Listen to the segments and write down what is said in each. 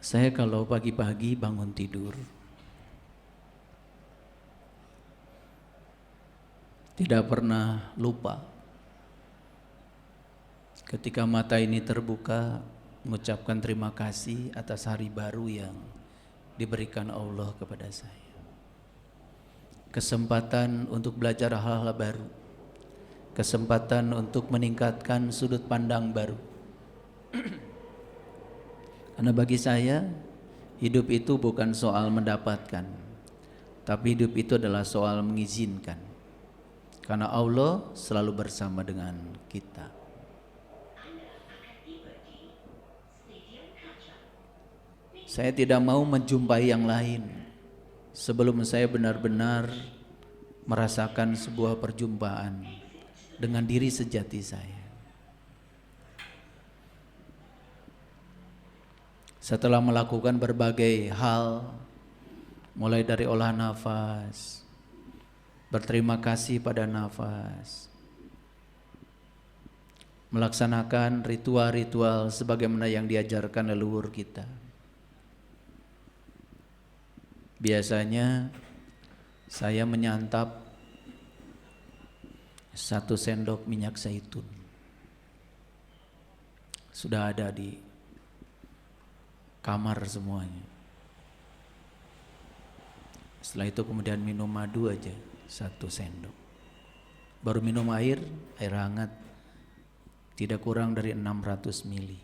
Saya kalau pagi-pagi bangun tidur, tidak pernah lupa ketika mata ini terbuka mengucapkan terima kasih atas hari baru yang diberikan Allah kepada saya. Kesempatan untuk belajar hal-hal baru, kesempatan untuk meningkatkan sudut pandang baru. Karena bagi saya, hidup itu bukan soal mendapatkan, tapi hidup itu adalah soal mengizinkan. Karena Allah selalu bersama dengan kita. Saya tidak mau menjumpai yang lain sebelum saya benar-benar merasakan sebuah perjumpaan dengan diri sejati saya. Setelah melakukan berbagai hal, mulai dari olah nafas, berterima kasih pada nafas, melaksanakan ritual-ritual sebagaimana yang diajarkan leluhur kita. Biasanya saya menyantap 1 sendok minyak zaitun. Sudah ada di kamar semuanya. Setelah itu kemudian minum madu aja 1 sendok. Baru minum air hangat tidak kurang dari 600 mili.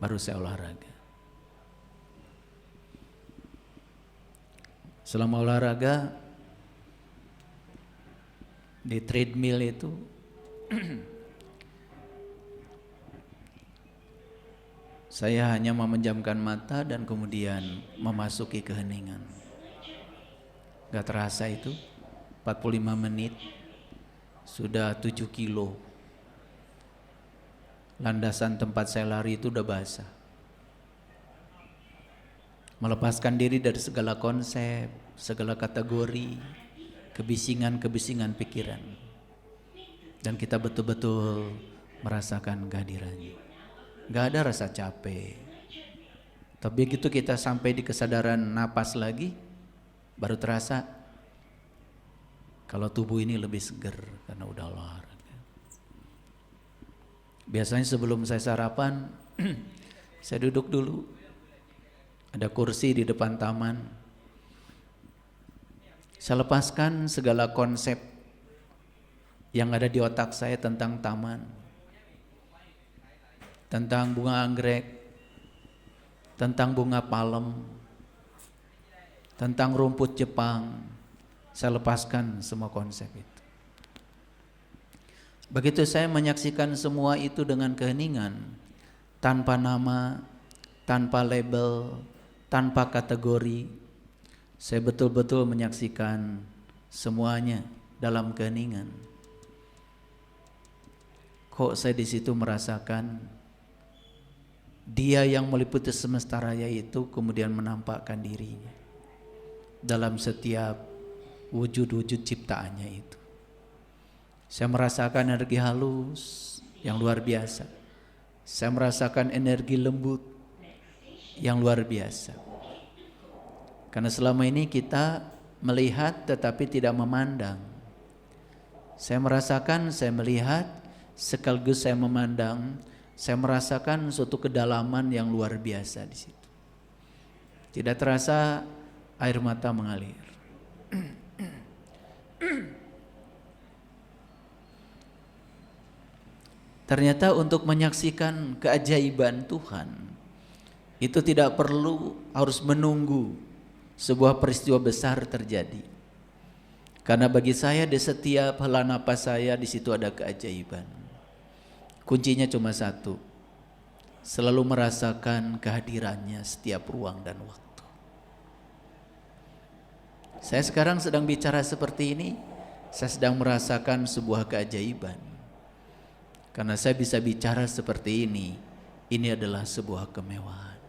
Baru saya olahraga. Selama olahraga di treadmill itu saya hanya memejamkan mata dan kemudian memasuki keheningan. Gak terasa itu 45 menit sudah 7 kilo. Landasan tempat saya lari itu udah basah. Melepaskan diri dari segala konsep, segala kategori, kebisingan-kebisingan pikiran. Dan kita betul-betul merasakan kehadirannya. Gak ada rasa capek. Tapi begitu kita sampai di kesadaran napas lagi, baru terasa kalau tubuh ini lebih seger karena udah olahraga. Biasanya sebelum saya sarapan, saya duduk dulu. Ada kursi di depan taman. Saya lepaskan segala konsep yang ada di otak saya tentang taman, tentang bunga anggrek, tentang bunga palem, tentang rumput Jepang. Saya lepaskan semua konsep itu. Begitu saya menyaksikan semua itu dengan keheningan, tanpa nama, tanpa label, tanpa kategori, saya betul-betul menyaksikan semuanya dalam keheningan. Kok saya di situ merasakan Dia yang meliputi semesta raya itu kemudian menampakkan dirinya dalam setiap wujud-wujud ciptaannya itu. Saya merasakan energi halus yang luar biasa. Saya merasakan energi lembut yang luar biasa. Karena selama ini kita melihat tetapi tidak memandang. Saya merasakan, saya melihat, sekaligus saya memandang. Saya merasakan suatu kedalaman yang luar biasa di situ. Tidak terasa air mata mengalir. Ternyata untuk menyaksikan keajaiban Tuhan itu tidak perlu harus menunggu sebuah peristiwa besar terjadi. Karena bagi saya di setiap hela napas saya di situ ada keajaiban. Kuncinya cuma satu, selalu merasakan kehadirannya setiap ruang dan waktu. Saya sekarang sedang bicara seperti ini, saya sedang merasakan sebuah keajaiban. Karena saya bisa bicara seperti ini adalah sebuah kemewahan.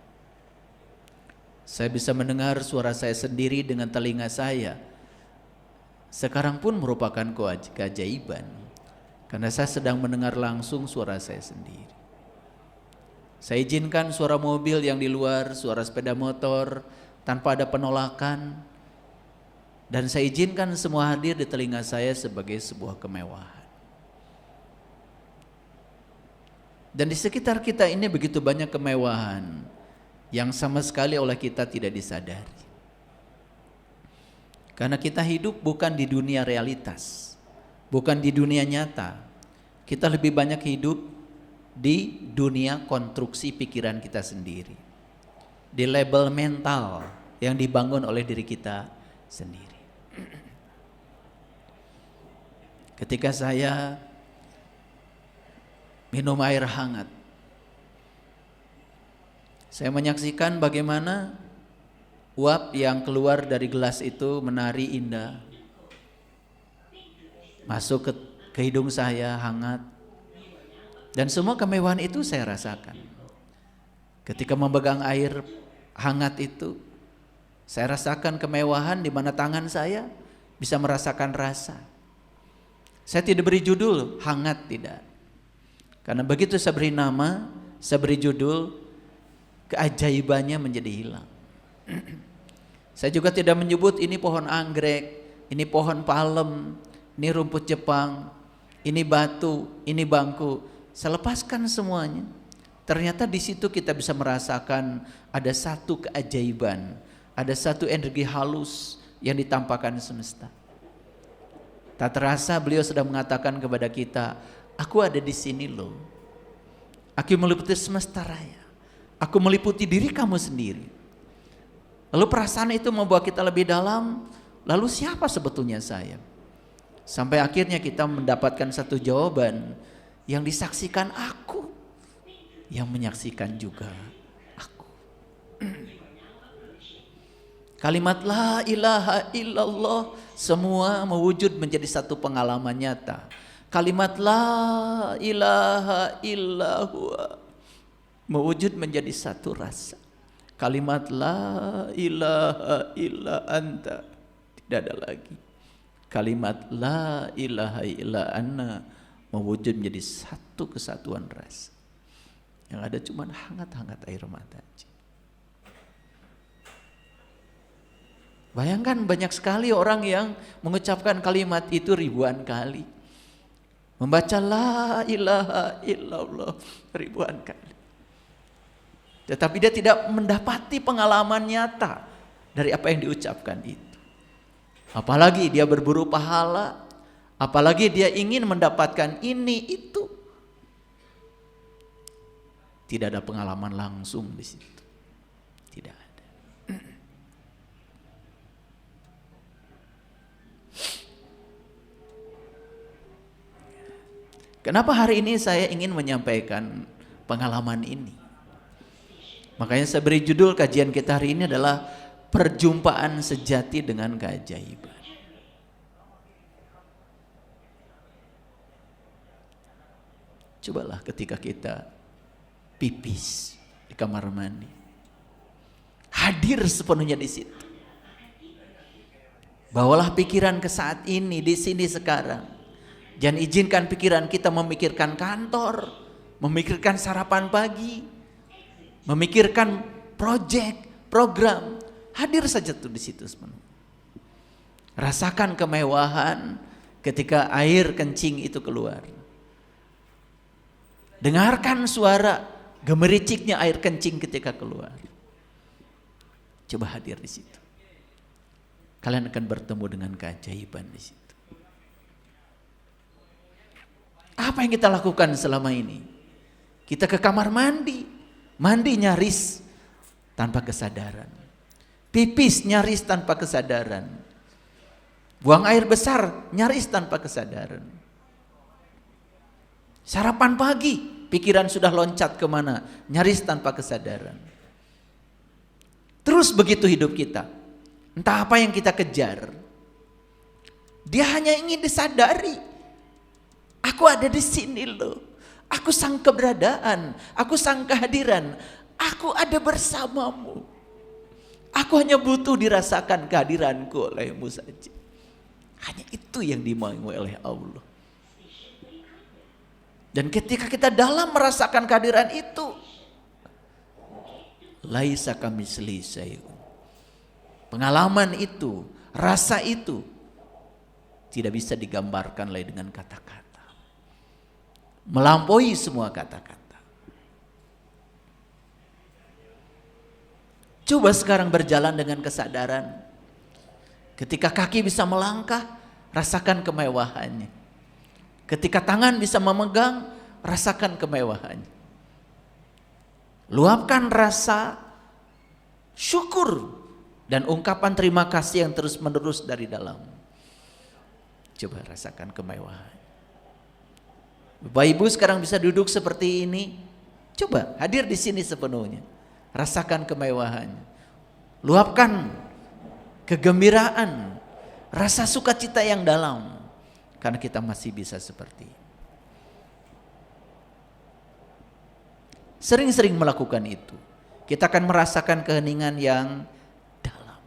Saya bisa mendengar suara saya sendiri dengan telinga saya. Sekarang pun merupakan keajaiban. Karena saya sedang mendengar langsung suara saya sendiri. Saya izinkan suara mobil yang di luar, suara sepeda motor tanpa ada penolakan. Dan saya izinkan semua hadir di telinga saya sebagai sebuah kemewahan. Dan di sekitar kita ini begitu banyak kemewahan yang sama sekali oleh kita tidak disadari. Karena kita hidup bukan di dunia realitas, bukan di dunia nyata. Kita lebih banyak hidup di dunia konstruksi pikiran kita sendiri, di label mental yang dibangun oleh diri kita sendiri. Ketika saya minum air hangat, saya menyaksikan bagaimana uap yang keluar dari gelas itu menari indah, masuk ke hidung saya hangat, dan semua kemewahan itu saya rasakan. Ketika memegang air hangat itu, saya rasakan kemewahan di mana tangan saya bisa merasakan rasa. Saya tidak beri judul hangat, tidak. Karena begitu saya beri nama, saya beri judul, keajaibannya menjadi hilang. Saya juga tidak menyebut ini pohon anggrek, ini pohon palem, ini rumput Jepang, ini batu, ini bangku. Saya lepaskan semuanya. Ternyata di situ kita bisa merasakan ada satu keajaiban, ada satu energi halus yang ditampakkan semesta. Tak terasa beliau sedang mengatakan kepada kita, aku ada di sini loh. Aku meliputi semesta raya. Aku meliputi diri kamu sendiri. Lalu perasaan itu membawa kita lebih dalam. Lalu siapa sebetulnya saya? Sampai akhirnya kita mendapatkan satu jawaban yang disaksikan aku, yang menyaksikan juga aku. Kalimat la ilaha illallah semua mewujud menjadi satu pengalaman nyata. Kalimat la ilaha illallah mewujud menjadi satu rasa. Kalimat la ilaha illa anta tidak ada lagi. Kalimat la ilaha illa anna mewujud menjadi satu kesatuan rasa. Yang ada cuma hangat-hangat air mata aja. Bayangkan banyak sekali orang yang mengucapkan kalimat itu ribuan kali. Membaca la ilaha illallah ribuan kali. Tetapi dia tidak mendapati pengalaman nyata dari apa yang diucapkan itu. Apalagi dia berburu pahala, apalagi dia ingin mendapatkan ini itu. Tidak ada pengalaman langsung di situ. Tidak ada. Kenapa hari ini saya ingin menyampaikan pengalaman ini? Makanya saya beri judul kajian kita hari ini adalah perjumpaan sejati dengan keajaiban. Cobalah ketika kita pipis di kamar mandi, hadir sepenuhnya di situ. Bawalah pikiran ke saat ini, di sini sekarang. Jangan izinkan pikiran kita memikirkan kantor, memikirkan sarapan pagi, memikirkan proyek, program. Hadir saja tuh di situ sepenuhnya. Rasakan kemewahan ketika air kencing itu keluar. Dengarkan suara gemericiknya air kencing ketika keluar. Coba hadir di situ. Kalian akan bertemu dengan keajaiban di situ. Apa yang kita lakukan selama ini? Kita ke kamar mandi, mandi nyaris tanpa kesadaran. Pipis nyaris tanpa kesadaran. Buang air besar nyaris tanpa kesadaran. Sarapan pagi, pikiran sudah loncat kemana, nyaris tanpa kesadaran. Terus begitu hidup kita. Entah apa yang kita kejar. Dia hanya ingin disadari. Aku ada di sini loh. Aku sang keberadaan, aku sang kehadiran. Aku ada bersamamu. Aku hanya butuh dirasakan kehadiranku olehmu saja. Hanya itu yang dimau oleh Allah. Dan ketika kita dalam merasakan kehadiran itu, Laisa kamitslihi syai'un. Pengalaman itu, rasa itu tidak bisa digambarkan lagi dengan kata-kata. Melampaui semua kata-kata. Coba sekarang berjalan dengan kesadaran. Ketika kaki bisa melangkah, rasakan kemewahannya. Ketika tangan bisa memegang, rasakan kemewahannya. Luapkan rasa syukur dan ungkapan terima kasih yang terus menerus dari dalam. Coba rasakan kemewahan. Bapak Ibu sekarang bisa duduk seperti ini. Coba hadir di sini sepenuhnya. Rasakan kemewahannya. Luapkan kegembiraan, rasa sukacita yang dalam. Karena kita masih bisa seperti ini. Sering-sering melakukan itu, kita akan merasakan keheningan yang dalam.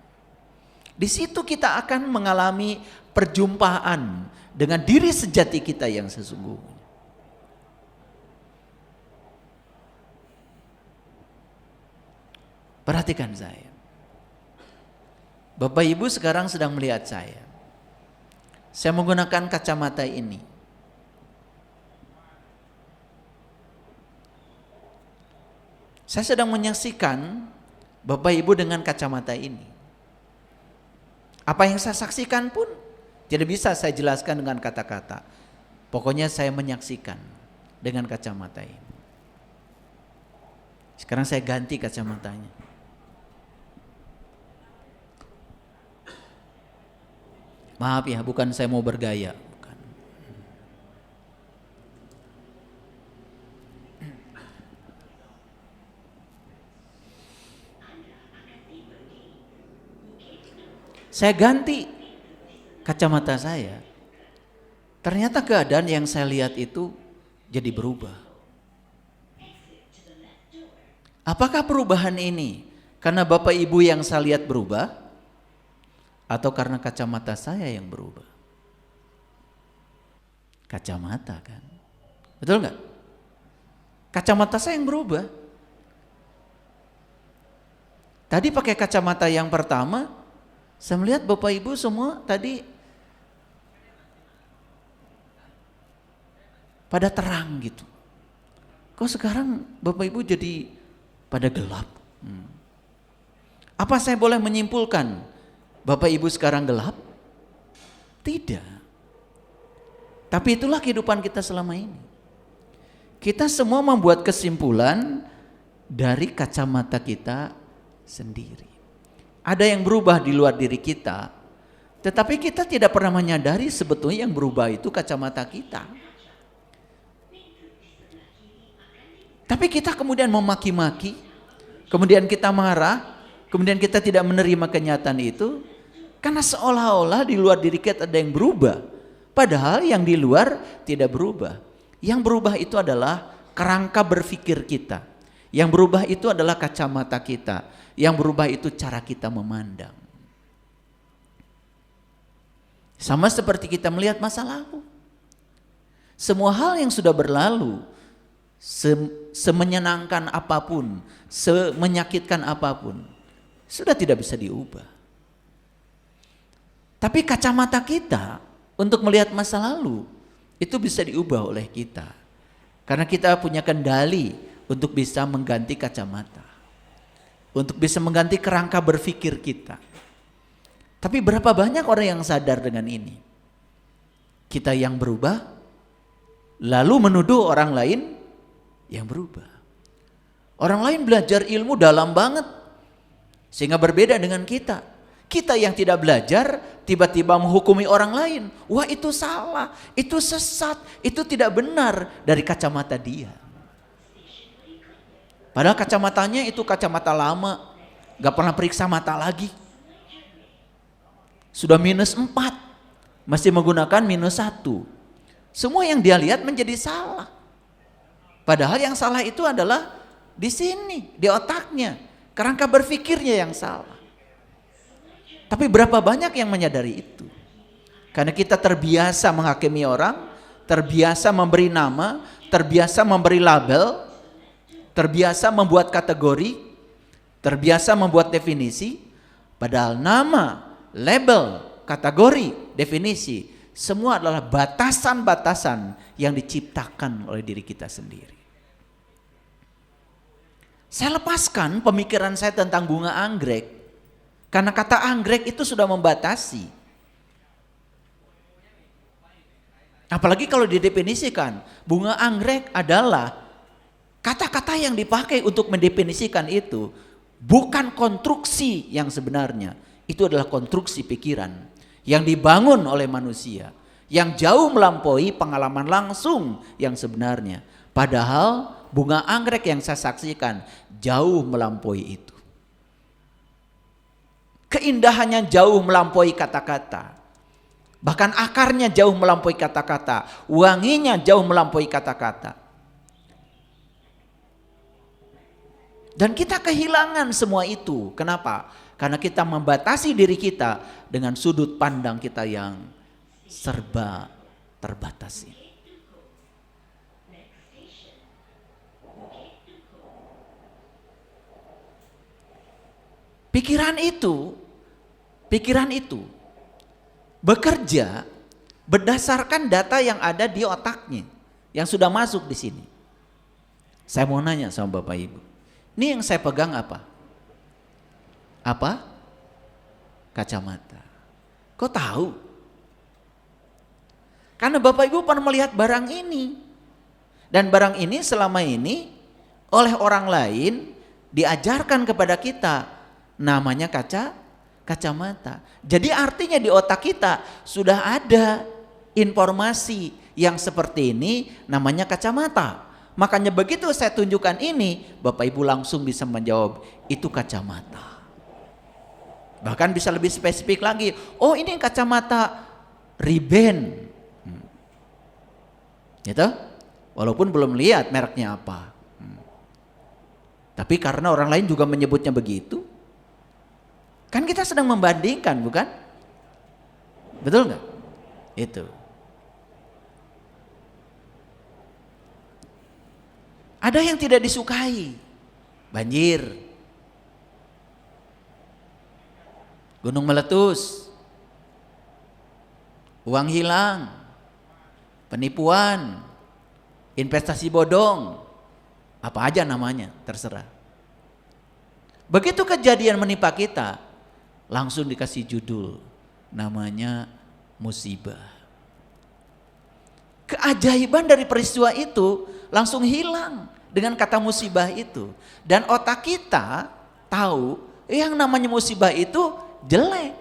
Di situ kita akan mengalami perjumpaan dengan diri sejati kita yang sesungguhnya. Perhatikan saya. Bapak Ibu sekarang sedang melihat saya. Saya menggunakan kacamata ini. Saya sedang menyaksikan Bapak Ibu dengan kacamata ini. Apa yang saya saksikan pun tidak bisa saya jelaskan dengan kata-kata. Pokoknya saya menyaksikan dengan kacamata ini. Sekarang saya ganti kacamatanya. Maaf ya, bukan saya mau bergaya, bukan. Saya ganti kacamata saya. Ternyata keadaan yang saya lihat itu jadi berubah. Apakah perubahan ini karena Bapak Ibu yang saya lihat berubah? Atau karena kacamata saya yang berubah? Kacamata kan, betul nggak? Kacamata saya yang berubah. Tadi pakai kacamata yang pertama, saya melihat Bapak Ibu semua tadi pada terang gitu. Kok sekarang Bapak Ibu jadi pada gelap? Apa saya boleh menyimpulkan Bapak Ibu sekarang gelap? Tidak. Tapi itulah kehidupan kita selama ini. Kita semua membuat kesimpulan dari kacamata kita sendiri. Ada yang berubah di luar diri kita, tetapi kita tidak pernah menyadari sebetulnya yang berubah itu kacamata kita. Tapi kita kemudian memaki-maki, kemudian kita marah, kemudian kita tidak menerima kenyataan itu. Karena seolah-olah di luar diri kita ada yang berubah. Padahal yang di luar tidak berubah. Yang berubah itu adalah kerangka berpikir kita. Yang berubah itu adalah kacamata kita. Yang berubah itu cara kita memandang. Sama seperti kita melihat masa lalu. Semua hal yang sudah berlalu, semenyenangkan apapun, semenyakitkan apapun, sudah tidak bisa diubah. Tapi kacamata kita untuk melihat masa lalu itu bisa diubah oleh kita. Karena kita punya kendali untuk bisa mengganti kacamata. Untuk bisa mengganti kerangka berpikir kita. Tapi berapa banyak orang yang sadar dengan ini? Kita yang berubah, lalu menuduh orang lain yang berubah. Orang lain belajar ilmu dalam banget, sehingga berbeda dengan kita. Kita yang tidak belajar tiba-tiba menghukumi orang lain. Wah, itu salah, itu sesat, itu tidak benar dari kacamata dia. Padahal kacamatanya itu kacamata lama, gak pernah periksa mata lagi. Sudah -4, masih menggunakan -1. Semua yang dia lihat menjadi salah. Padahal yang salah itu adalah di sini, di otaknya, kerangka berpikirnya yang salah. Tapi berapa banyak yang menyadari itu? Karena kita terbiasa menghakimi orang, terbiasa memberi nama, terbiasa memberi label, terbiasa membuat kategori, terbiasa membuat definisi, padahal nama, label, kategori, definisi, semua adalah batasan-batasan yang diciptakan oleh diri kita sendiri. Saya lepaskan pemikiran saya tentang bunga anggrek, karena kata anggrek itu sudah membatasi. Apalagi kalau didefinisikan, bunga anggrek adalah kata-kata yang dipakai untuk mendefinisikan itu bukan konstruksi yang sebenarnya. Itu adalah konstruksi pikiran yang dibangun oleh manusia, yang jauh melampaui pengalaman langsung yang sebenarnya. Padahal bunga anggrek yang saya saksikan jauh melampaui itu. Keindahannya jauh melampaui kata-kata. Bahkan akarnya jauh melampaui kata-kata, wanginya jauh melampaui kata-kata. Dan kita kehilangan semua itu. Kenapa? Karena kita membatasi diri kita dengan sudut pandang kita yang serba terbatas ini. Pikiran itu bekerja berdasarkan data yang ada di otaknya, yang sudah masuk di sini. Saya mau nanya sama Bapak Ibu. Ini yang saya pegang apa? Apa? Kacamata. Kok tahu? Karena Bapak Ibu pernah melihat barang ini. Dan barang ini selama ini oleh orang lain diajarkan kepada kita. Namanya kacamata. Jadi artinya di otak kita sudah ada informasi yang seperti ini, namanya kacamata. Makanya begitu saya tunjukkan ini, Bapak Ibu langsung bisa menjawab, itu kacamata. Bahkan bisa lebih spesifik lagi, oh ini kacamata Ray-Ban. Gitu? Walaupun belum lihat mereknya apa. Tapi karena orang lain juga menyebutnya begitu, kan kita sedang membandingkan, bukan? Betul nggak? Itu. Ada yang tidak disukai, banjir, gunung meletus, uang hilang, penipuan, investasi bodong, apa aja namanya, terserah. Begitu kejadian menimpa kita, langsung dikasih judul, namanya musibah. Keajaiban dari peristiwa itu langsung hilang dengan kata musibah itu. Dan otak kita tahu yang namanya musibah itu jelek.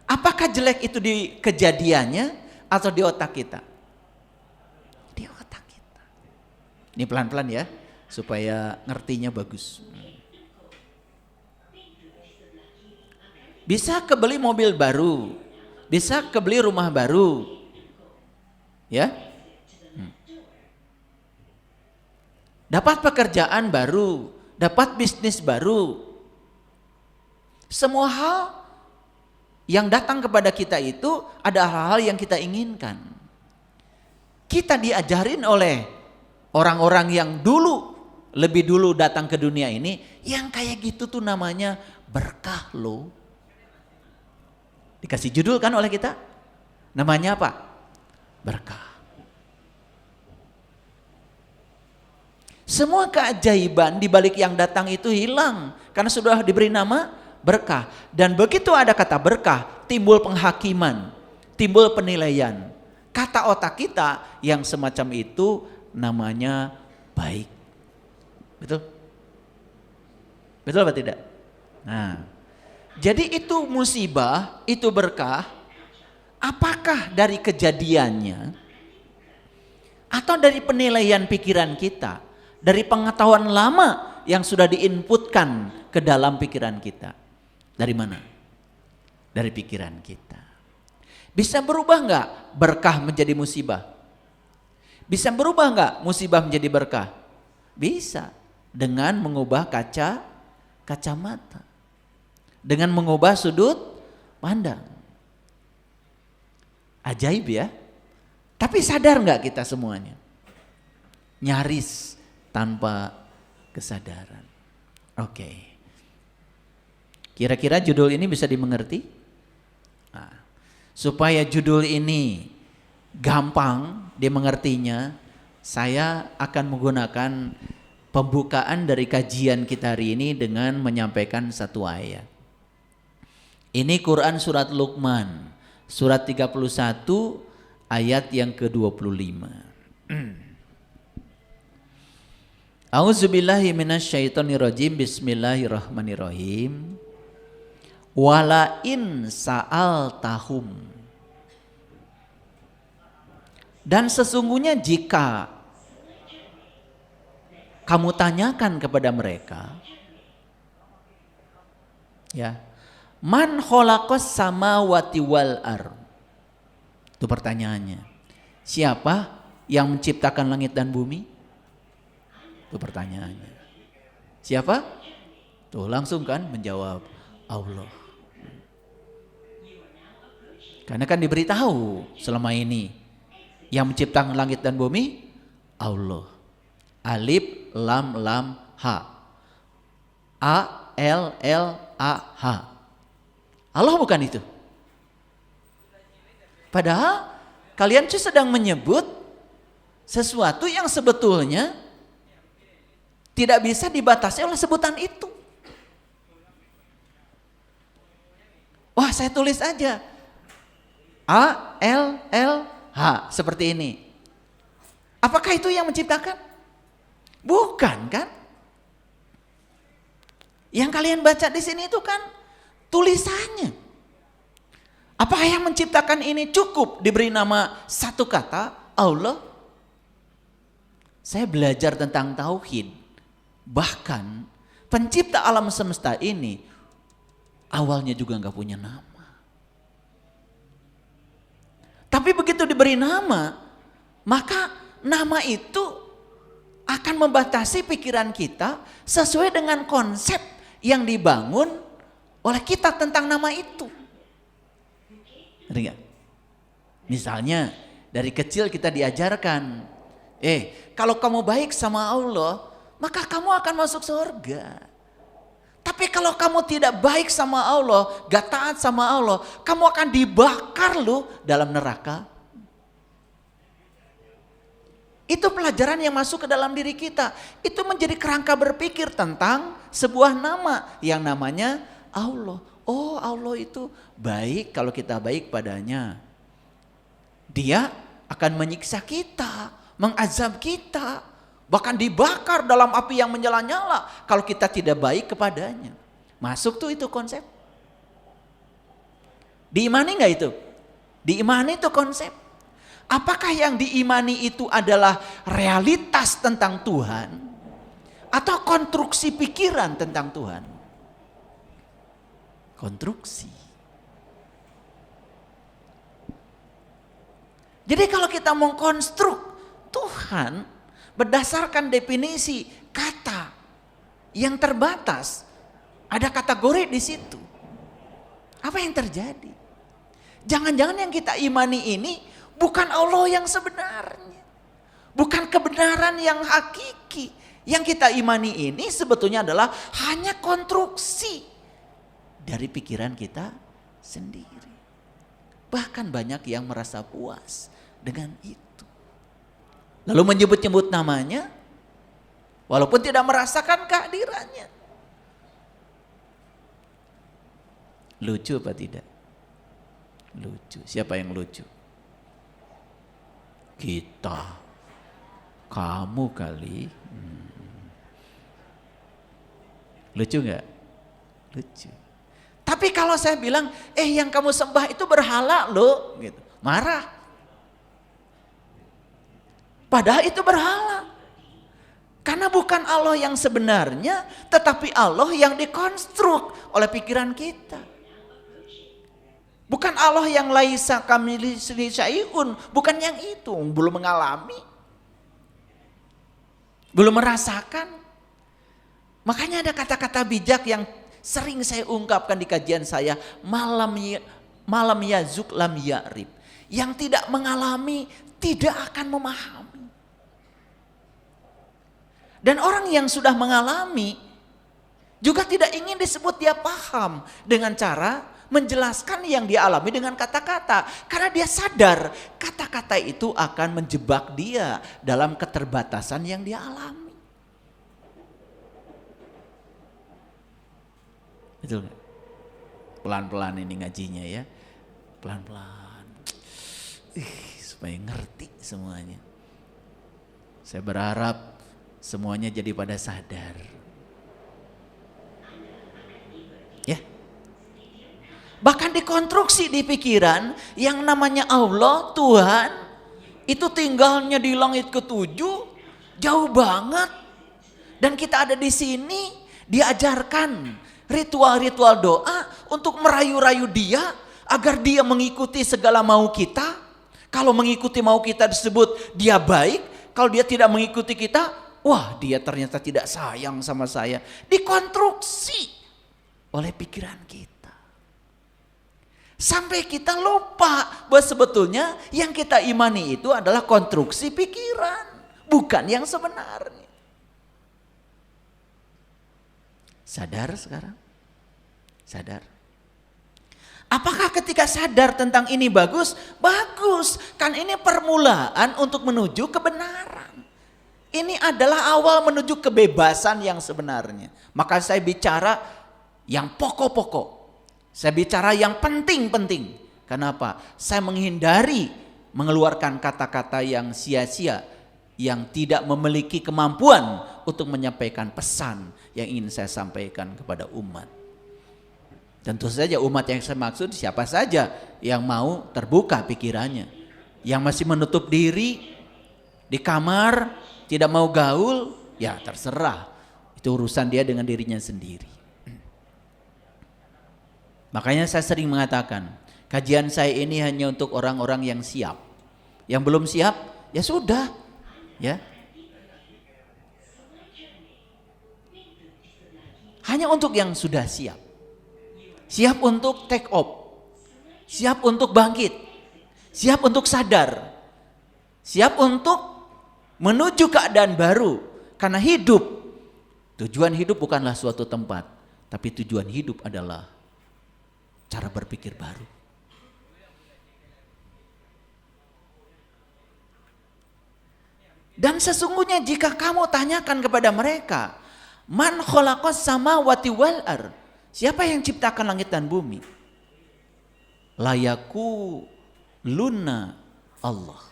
Apakah jelek itu di kejadiannya atau di otak kita? Di otak kita. Ini pelan-pelan ya, supaya ngertinya bagus. Bisa kebeli mobil baru, bisa kebeli rumah baru, ya. Dapat pekerjaan baru, dapat bisnis baru. Semua hal yang datang kepada kita itu ada hal-hal yang kita inginkan. Kita diajarin oleh orang-orang yang lebih dulu datang ke dunia ini, yang kayak gitu tuh namanya berkah loh. Dikasih judul kan oleh kita, namanya apa? Berkah. Semua keajaiban di balik yang datang itu hilang karena sudah diberi nama berkah. Dan begitu ada kata berkah, timbul penghakiman, timbul penilaian. Kata otak kita yang semacam itu namanya baik. Betul? Betul apa tidak? Nah, jadi itu musibah, itu berkah. Apakah dari kejadiannya atau dari penilaian pikiran kita? Dari pengetahuan lama yang sudah diinputkan ke dalam pikiran kita. Dari mana? Dari pikiran kita. Bisa berubah enggak berkah menjadi musibah? Bisa berubah enggak musibah menjadi berkah? Bisa. Dengan mengubah kacamata. Dengan mengubah sudut pandang. Ajaib ya. Tapi sadar enggak kita semuanya? Nyaris tanpa kesadaran. Oke. Kira-kira judul ini bisa dimengerti? Nah, supaya judul ini gampang dimengertinya, saya akan menggunakan pembukaan dari kajian kita hari ini dengan menyampaikan satu ayat. Ini Quran surat Luqman, surat 31 ayat yang ke-25. A'udzubillahi minasyaitonirrajim. Bismillahirrahmanirrahim. Wala in sa'altahum. Dan sesungguhnya jika kamu tanyakan kepada mereka, ya, man khalaqas samawati wal ardh. Itu pertanyaannya. Siapa yang menciptakan langit dan bumi? Itu pertanyaannya. Siapa? Tuh langsung kan menjawab Allah. Karena kan diberitahu selama ini yang menciptakan langit dan bumi Allah. Alif lam lam ha. A L L A H. Allah bukan itu. Padahal kalian tuh sedang menyebut sesuatu yang sebetulnya tidak bisa dibatasi oleh sebutan itu. Wah, saya tulis aja A L L H seperti ini. Apakah itu yang menciptakan? Bukan kan? Yang kalian baca di sini itu kan tulisannya. Apakah yang menciptakan ini cukup diberi nama satu kata Allah? Saya belajar tentang tauhid. Bahkan pencipta alam semesta ini awalnya juga nggak punya nama. Tapi begitu diberi nama, maka nama itu akan membatasi pikiran kita sesuai dengan konsep yang dibangun oleh kita tentang nama itu. Ngerti gak? Misalnya dari kecil kita diajarkan, kalau kamu baik sama Allah, maka kamu akan masuk surga. Tapi kalau kamu tidak baik sama Allah, gak taat sama Allah, kamu akan dibakar loh dalam neraka. Itu pelajaran yang masuk ke dalam diri kita. Itu menjadi kerangka berpikir tentang sebuah nama yang namanya Allah. Oh, Allah itu baik kalau kita baik padanya. Dia akan menyiksa kita, mengazab kita, bahkan dibakar dalam api yang menyala-nyala kalau kita tidak baik kepadanya. Masuk tuh itu konsep. Diimani nggak itu? Diimani itu konsep. Apakah yang diimani itu adalah realitas tentang Tuhan atau konstruksi pikiran tentang Tuhan? Konstruksi. Jadi kalau kita mau konstruk Tuhan berdasarkan definisi kata yang terbatas, ada kategori di situ. Apa yang terjadi? Jangan-jangan yang kita imani ini bukan Allah yang sebenarnya. Bukan kebenaran yang hakiki. Yang kita imani ini sebetulnya adalah hanya konstruksi dari pikiran kita sendiri. Bahkan banyak yang merasa puas dengan itu. Lalu menyebut-nyebut namanya walaupun tidak merasakan kehadirannya. Lucu apa tidak? Lucu. Siapa yang lucu? Kita. Kamu kali. Lucu gak? Lucu. Tapi kalau saya bilang, yang kamu sembah itu berhala loh, gitu. Marah. Padahal itu berhala. Karena bukan Allah yang sebenarnya, tetapi Allah yang dikonstruk oleh pikiran kita. Bukan Allah yang laisa kamitslihi syai'un, bukan yang itu, belum mengalami. Belum merasakan. Makanya ada kata-kata bijak yang sering saya ungkapkan di kajian saya, malam yazuk lam ya'rib. Yang tidak mengalami tidak akan memahami. Dan orang yang sudah mengalami Juga tidak ingin disebut dia paham dengan cara menjelaskan yang dia alami dengan kata-kata. Karena dia sadar kata-kata itu akan menjebak dia dalam keterbatasan yang dia alami. Betul gak? Pelan-pelan ini ngajinya ya. Pelan-pelan. Supaya ngerti semuanya. Saya berharap semuanya jadi pada sadar. Ya. Bahkan dikonstruksi di pikiran yang namanya Allah, Tuhan, itu tinggalnya di langit ketujuh, jauh banget. Dan kita ada di sini, diajarkan ritual-ritual doa untuk merayu-rayu dia agar dia mengikuti segala mau kita. Kalau mengikuti mau kita disebut dia baik, kalau dia tidak mengikuti kita, wah dia ternyata tidak sayang sama saya. Dikonstruksi oleh pikiran kita. Sampai kita lupa bahwa sebetulnya yang kita imani itu adalah konstruksi pikiran, bukan yang sebenarnya. Sadar sekarang? Sadar? Apakah ketika sadar tentang ini bagus? Bagus, kan ini permulaan untuk menuju kebenaran. Ini adalah awal menuju kebebasan yang sebenarnya. Maka saya bicara yang pokok-pokok. Saya bicara yang penting-penting. Kenapa? Saya menghindari mengeluarkan kata-kata yang sia-sia, yang tidak memiliki kemampuan untuk menyampaikan pesan yang ingin saya sampaikan kepada umat. Tentu saja umat yang saya maksud siapa saja yang mau terbuka pikirannya. Yang masih menutup diri di kamar, tidak mau gaul, ya terserah. Itu urusan dia dengan dirinya sendiri. Makanya saya sering mengatakan, kajian saya ini hanya untuk orang-orang yang siap. Yang belum siap, ya sudah. Ya. Hanya untuk yang sudah siap. Siap untuk take off. Siap untuk bangkit. Siap untuk sadar. Siap untuk menuju keadaan baru. Karena hidup, tujuan hidup bukanlah suatu tempat. Tapi tujuan hidup adalah cara berpikir baru. Dan sesungguhnya jika kamu tanyakan kepada mereka, man khalaqas samawati wal ard, siapa yang ciptakan langit dan bumi? Layaku luna Allah.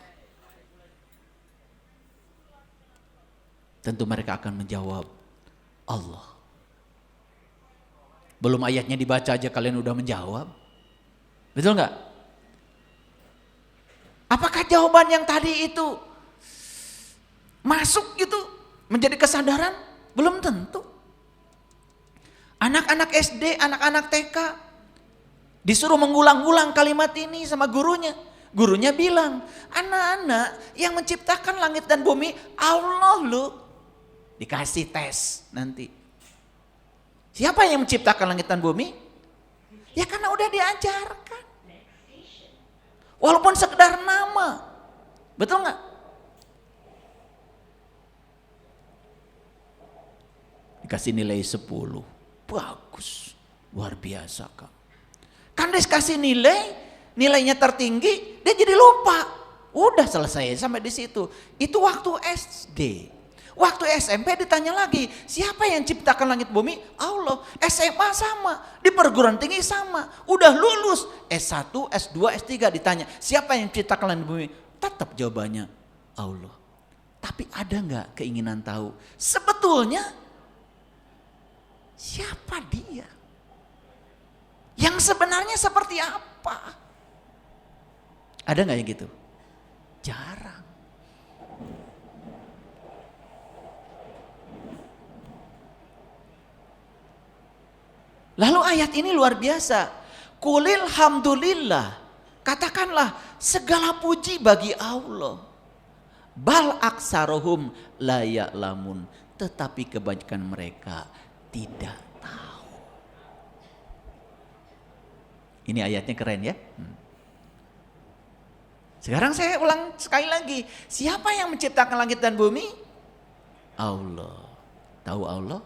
Tentu mereka akan menjawab Allah. Belum ayatnya dibaca aja kalian udah menjawab. Betul nggak? Apakah jawaban yang tadi itu masuk gitu menjadi kesadaran? Belum tentu. Anak-anak SD, anak-anak TK disuruh mengulang-ulang kalimat ini sama gurunya. Gurunya bilang, anak-anak yang menciptakan langit dan bumi Allah loh. Dikasih tes nanti. Siapa yang menciptakan langit dan bumi? Ya karena udah diajarkan. Walaupun sekedar nama. Betul nggak? Dikasih nilai 10. Bagus. Luar biasa Kak. Kan dikasih nilai, nilainya tertinggi, dia jadi lupa. Udah selesai sampai di situ. Itu waktu SD. Waktu SMP ditanya lagi, siapa yang ciptakan langit bumi? Allah. SMA sama, di perguruan tinggi sama. Udah lulus S1, S2, S3 ditanya, siapa yang ciptakan langit bumi? Tetap jawabannya Allah. Tapi ada nggak keinginan tahu? Sebetulnya siapa dia? Yang sebenarnya seperti apa? Ada nggak yang gitu? Jarang. Lalu ayat ini luar biasa. Qulil hamdulillah. Katakanlah segala puji bagi Allah. Bal aksarohum la ya'lamun. Tetapi kebanyakan mereka tidak tahu. Ini ayatnya keren ya. Sekarang saya ulang sekali lagi. Siapa yang menciptakan langit dan bumi? Allah. Tahu Allah?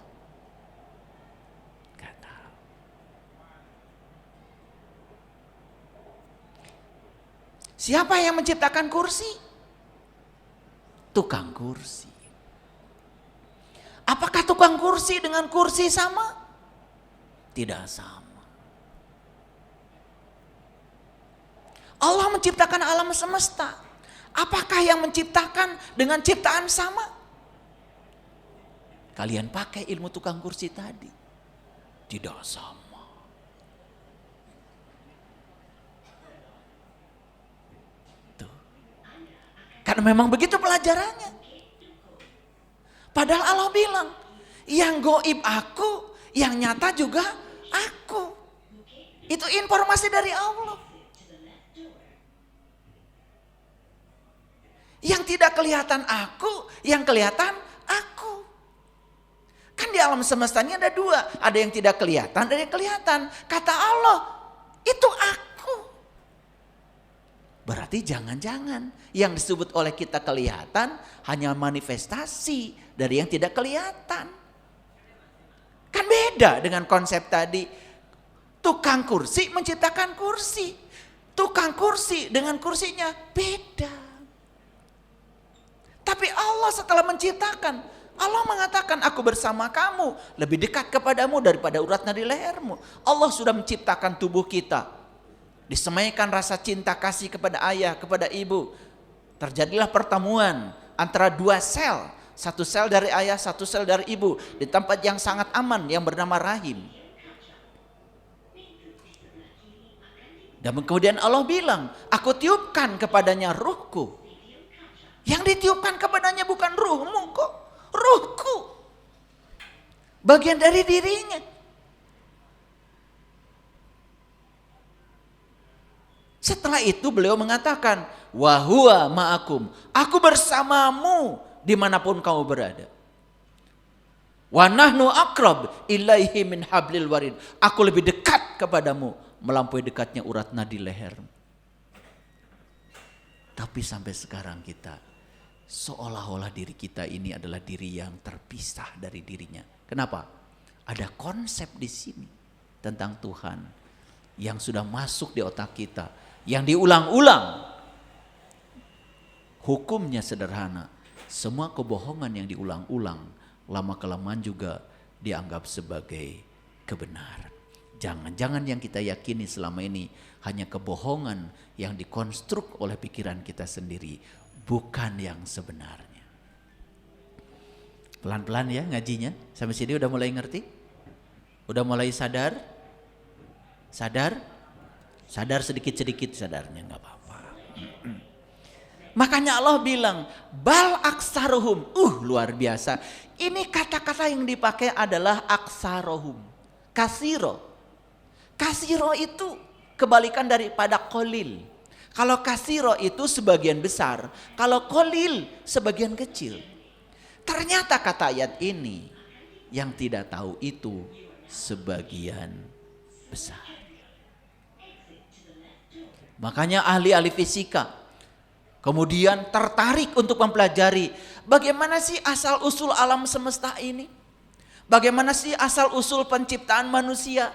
Siapa yang menciptakan kursi? Tukang kursi. Apakah tukang kursi dengan kursi sama? Tidak sama. Allah menciptakan alam semesta. Apakah yang menciptakan dengan ciptaan sama? Kalian pakai ilmu tukang kursi tadi. Tidak sama. Karena memang begitu pelajarannya. Padahal Allah bilang, yang goib aku, yang nyata juga aku. Itu informasi dari Allah. Yang tidak kelihatan aku, yang kelihatan aku. Kan di alam semesta ini ada dua. Ada yang tidak kelihatan, ada yang kelihatan. Kata Allah, itu aku. Berarti jangan-jangan yang disebut oleh kita kelihatan hanya manifestasi dari yang tidak kelihatan. Kan beda dengan konsep tadi. Tukang kursi menciptakan kursi. Tukang kursi dengan kursinya beda. Tapi Allah setelah menciptakan, Allah mengatakan aku bersama kamu, lebih dekat kepadamu daripada urat nadi lehermu. Allah sudah menciptakan tubuh kita. Disemaikan rasa cinta kasih kepada ayah, kepada ibu. Terjadilah pertemuan antara dua sel. Satu sel dari ayah, satu sel dari ibu. Di tempat yang sangat aman yang bernama rahim. Dan kemudian Allah bilang, aku tiupkan kepadanya ruhku. Yang ditiupkan kepadanya bukan ruhmu kok. Ruhku. Bagian dari dirinya. Setelah itu beliau mengatakan, wa huwa ma'akum, aku bersamamu dimanapun kamu berada. Wa nahnu aqrab ilaihi min hablil warid, aku lebih dekat kepadamu melampaui dekatnya urat nadi leher. Tapi sampai sekarang kita seolah-olah diri kita ini adalah diri yang terpisah dari dirinya. Kenapa? Ada konsep di sini tentang Tuhan yang sudah masuk di otak kita, yang diulang-ulang. Hukumnya sederhana. Semua kebohongan yang diulang-ulang lama-kelamaan juga dianggap sebagai kebenaran. Jangan-jangan yang kita yakini selama ini hanya kebohongan yang dikonstruk oleh pikiran kita sendiri, bukan yang sebenarnya. Pelan-pelan ya ngajinya. Sampai sini udah mulai ngerti? Udah mulai sadar? Sadar? Sadar sedikit-sedikit sadarnya, gak apa-apa. Makanya Allah bilang, bal aksarohum. Luar biasa. Ini kata-kata yang dipakai adalah aksarohum. Kasiro. Kasiro itu kebalikan daripada kolil. Kalau kasiro itu sebagian besar. Kalau kolil sebagian kecil. Ternyata kata ayat ini, yang tidak tahu itu sebagian besar. Makanya ahli-ahli fisika kemudian tertarik untuk mempelajari bagaimana sih asal usul alam semesta ini? Bagaimana sih asal usul penciptaan manusia?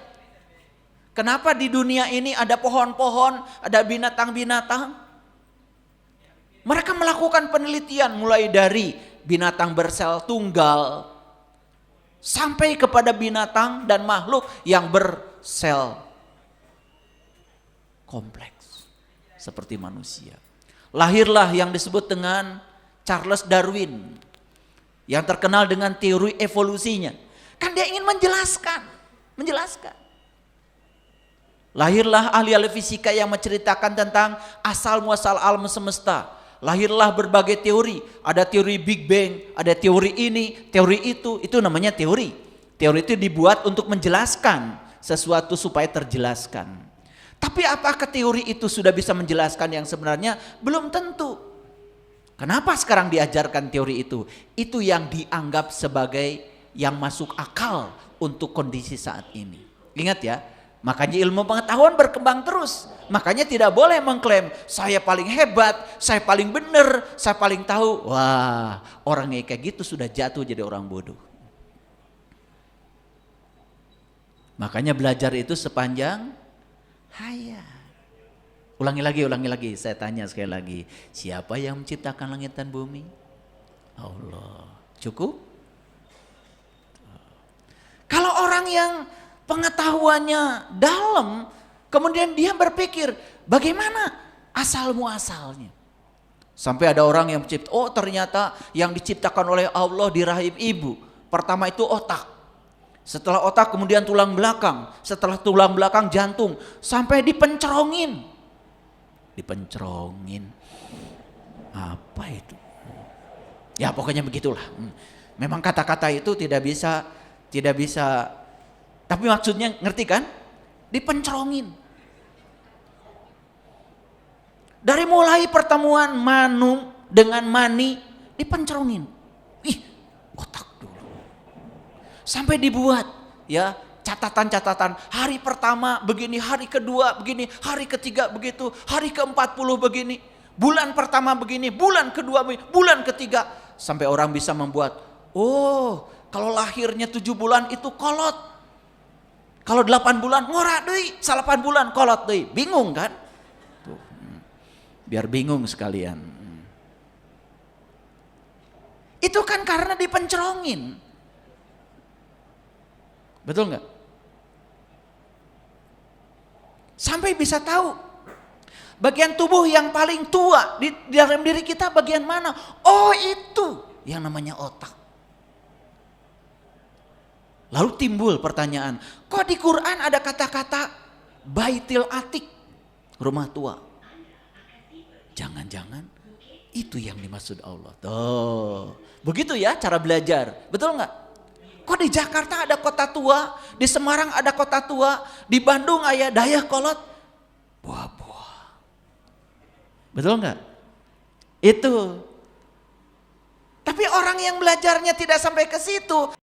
Kenapa di dunia ini ada pohon-pohon, ada binatang-binatang? Mereka melakukan penelitian mulai dari binatang bersel tunggal sampai kepada binatang dan makhluk yang bersel kompleks. Seperti manusia. Lahirlah yang disebut dengan Charles Darwin. Yang terkenal dengan teori evolusinya. Kan dia ingin menjelaskan. Lahirlah ahli-ahli fisika yang menceritakan tentang asal muasal alam semesta. Lahirlah berbagai teori. Ada teori Big Bang, ada teori ini, teori itu. Itu namanya teori. Teori itu dibuat untuk menjelaskan sesuatu supaya terjelaskan. Tapi apakah teori itu sudah bisa menjelaskan yang sebenarnya? Belum tentu. Kenapa sekarang diajarkan teori itu? Itu yang dianggap sebagai yang masuk akal untuk kondisi saat ini. Ingat ya, makanya ilmu pengetahuan berkembang terus. Makanya tidak boleh mengklaim saya paling hebat, saya paling benar, saya paling tahu. Wah, orang yang kayak gitu sudah jatuh jadi orang bodoh. Makanya belajar itu sepanjang hayat. Ulangi lagi. Saya tanya sekali lagi. Siapa yang menciptakan langit dan bumi? Allah. Cukup? Kalau orang yang pengetahuannya dalam, kemudian dia berpikir, bagaimana asal muasalnya? Sampai ada orang yang mencipta, oh ternyata yang diciptakan oleh Allah di rahim ibu. Pertama itu otak. Setelah otak kemudian tulang belakang. Setelah tulang belakang jantung. Sampai dipencerongin. Dipencerongin. Apa itu? Ya pokoknya begitulah. Memang kata-kata itu tidak bisa. Tapi maksudnya ngerti kan? Dipencerongin. Dari mulai pertemuan manung dengan mani dipencerongin. Ih, otak dulu. Sampai dibuat ya catatan-catatan, hari pertama begini, hari kedua begini, hari ketiga begitu, hari ke-40 begini, bulan pertama begini, bulan kedua begini, bulan ketiga, sampai orang bisa membuat, oh kalau lahirnya 7 bulan itu kolot, kalau 8 bulan ngora deui, 8 bulan kolot deui, bingung kan? Tuh, biar bingung sekalian. Itu kan karena dipencerongin, betul nggak? Sampai bisa tahu bagian tubuh yang paling tua di dalam diri kita bagian mana. Oh itu yang namanya otak. Lalu timbul pertanyaan, kok di Quran ada kata-kata Baitil Atiq, rumah tua? Jangan-jangan itu yang dimaksud Allah. Tuh, begitu ya cara belajar, betul nggak? Kok di Jakarta ada kota tua, di Semarang ada kota tua, di Bandung ada Dayakolot, buah-buah. Betul nggak? Itu. Tapi orang yang belajarnya tidak sampai ke situ.